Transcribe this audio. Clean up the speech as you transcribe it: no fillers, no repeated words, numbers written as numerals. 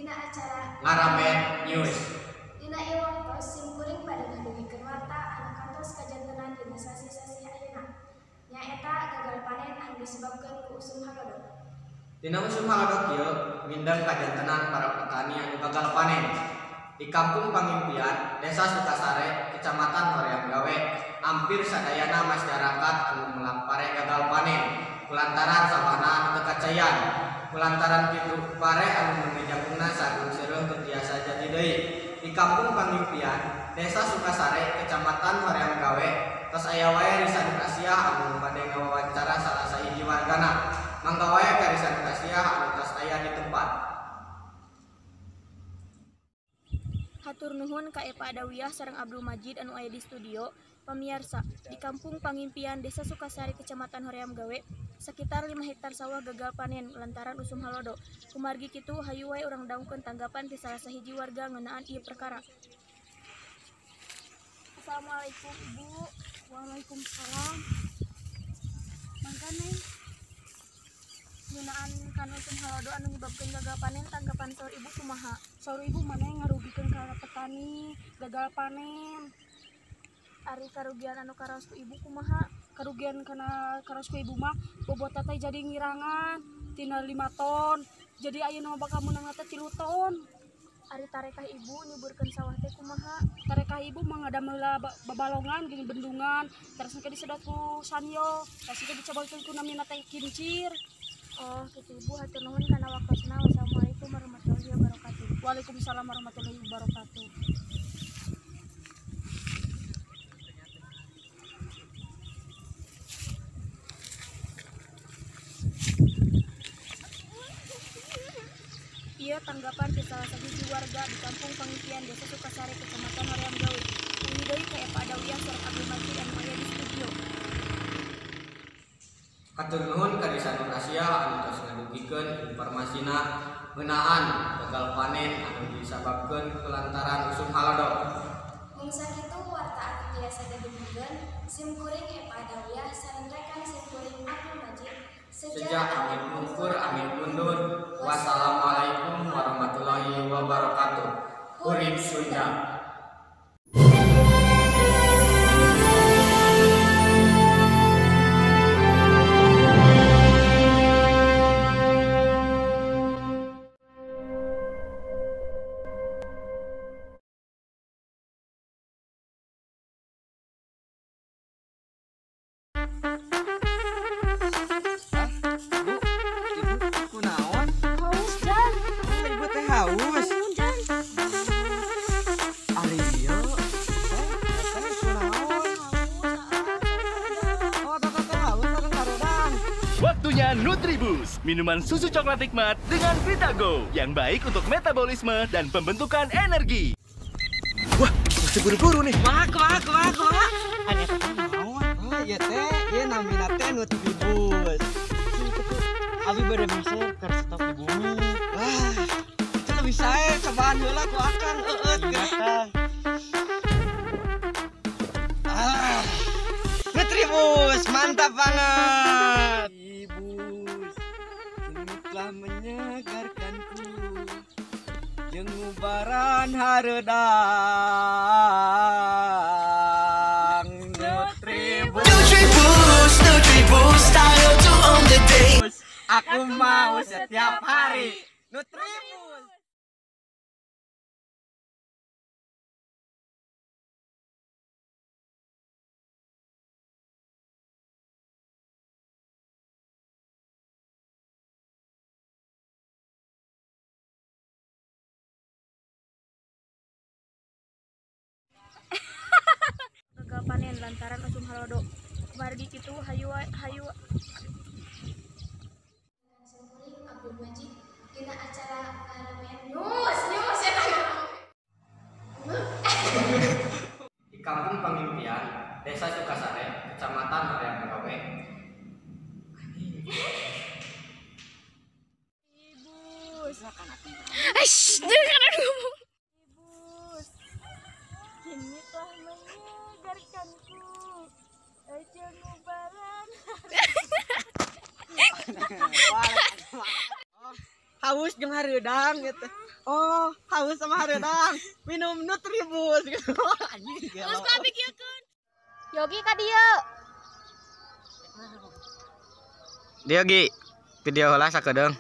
dina acara Ngaramet News. Dina ieu waktos simkuring pada ngadugikeun warta anu kantos kajantenan dina sasi-sasi ayeuna. Nyaeta gagal panen anu disebabkeun ku usum halodo. Dina usum halodo kieu mindeng kajantenan para petani anu gagal panen. Di Kampung Pangimpian, Desa Sukasare, Kecamatan Hoream Gawe, hampir sadayana masyarakat anu melampare gagal panen kulantaran sabana anu teu kacayan. Kulantaran kitu pare anu memejagungna sagung seureum teu tiasa jadi deui. Di Kampung Pangimpian, Desa Sukasare, Kecamatan Hoream Gawe, tos aya wae Risan Asia anu bade ngawawancara salah sahiji wargana. Mangga wae ka Risan Asia anu tos aya di tempat. Hatur nuhun ka Epa Adawiyah sareng Abdul Majid anu aya di studio. Pamirsa, di Kampung Pangimpian Desa Sukasari Kecamatan Hoream Gawe, sekitar 5 hektar sawah gagal panen lantaran usum halodo. Kumargi kitu hayu wae urang daungkeun tanggapan ti salah sahiji warga ngeunaan ieu perkara. Assalamualaikum Ibu. Waalaikumsalam. Mangga Neng, ngeunaan kana usum halodo anu nyebabkeun gagal panen tanggapan saur Ibu kumaha? Saur Ibu maneh ngarugikeun ka petani gagal panen. Ari karugian anu karaos ku Ibu kumaha? Karugian kana karaos ku Ibu mah bobotna teh jadi ngirangan tina 5 ton. Jadi ayeuna bakal meunang teh 3 ton. Ari tarekah Ibu nyuburkeun sawah teh kumaha? Tarekah Ibu mah ngadameula babalongan gini bendungan, terus engke disedot ku sanyo, terus engke dicobakeun ku namina teh kincir. Oh, kitu Ibu, hatur nuhun kana waktosna. Wassalamualaikum warahmatullahi wabarakatuh. Waalaikumsalam warahmatullahi wabarakatuh. Ieu tanggapan ti salah sahiji warga di Kampung Pangimpian Desa Sukasari Kecamatan Hoream Gawe. Uwi deui ka Epa Adawiyah sareng Abdul Majid anu aya di studio. Hatur nuhun ka Risan Asia anu tos ngadugikeun informasina ngeunaan gagal panen anu disababkeun kulantaran usum halodo. Mung sakitu warta anu tiasa dadugikeun simkuring Epa Adawiyah sareng rekan simkuring Abdul Majid Sejak amin mungkur amin mundur. Wassalamualaikum warahmatullahi wabarakatuh. Urip Sunda. Waktunya Nutribus, minuman susu coklat nikmat dengan Vitago yang baik untuk metabolisme dan pembentukan energi. Wah, mesti buru-buru nih. Kumaha. Anu eta teh naon? Oh, ieu teh, ieu namina teh Nutribus. Abi bade miser keur stok di bumi. Wah, itu lebih sae cobaan heula ku akang eueut geus. Nutribus, mantap banget. Telah menyegarkanku jeung ngubaran hareudang. Nutribus, style to on the day. Aku mau setiap hari Nutribus. Gagal panen lantaran usum halodo. Kumargi kitu hayu simkuring Abdul Majid dina acara Ngaramet News eta. Di Kampung Pangimpian, Desa Sukasare, Kecamatan Hoream Gawe. Ibu, Silakan atuh. jangan aku ngomong. Ibu, kini telah menyegarkanku aja ngubaran. Haus jeung hareudang gitu. Oh, haus sama hareudang. Minum Nutribus gitu. Anjing gelo. Terus kami kieukeun. Yogi ka dieu. Dia Gi, video heula sakedeung.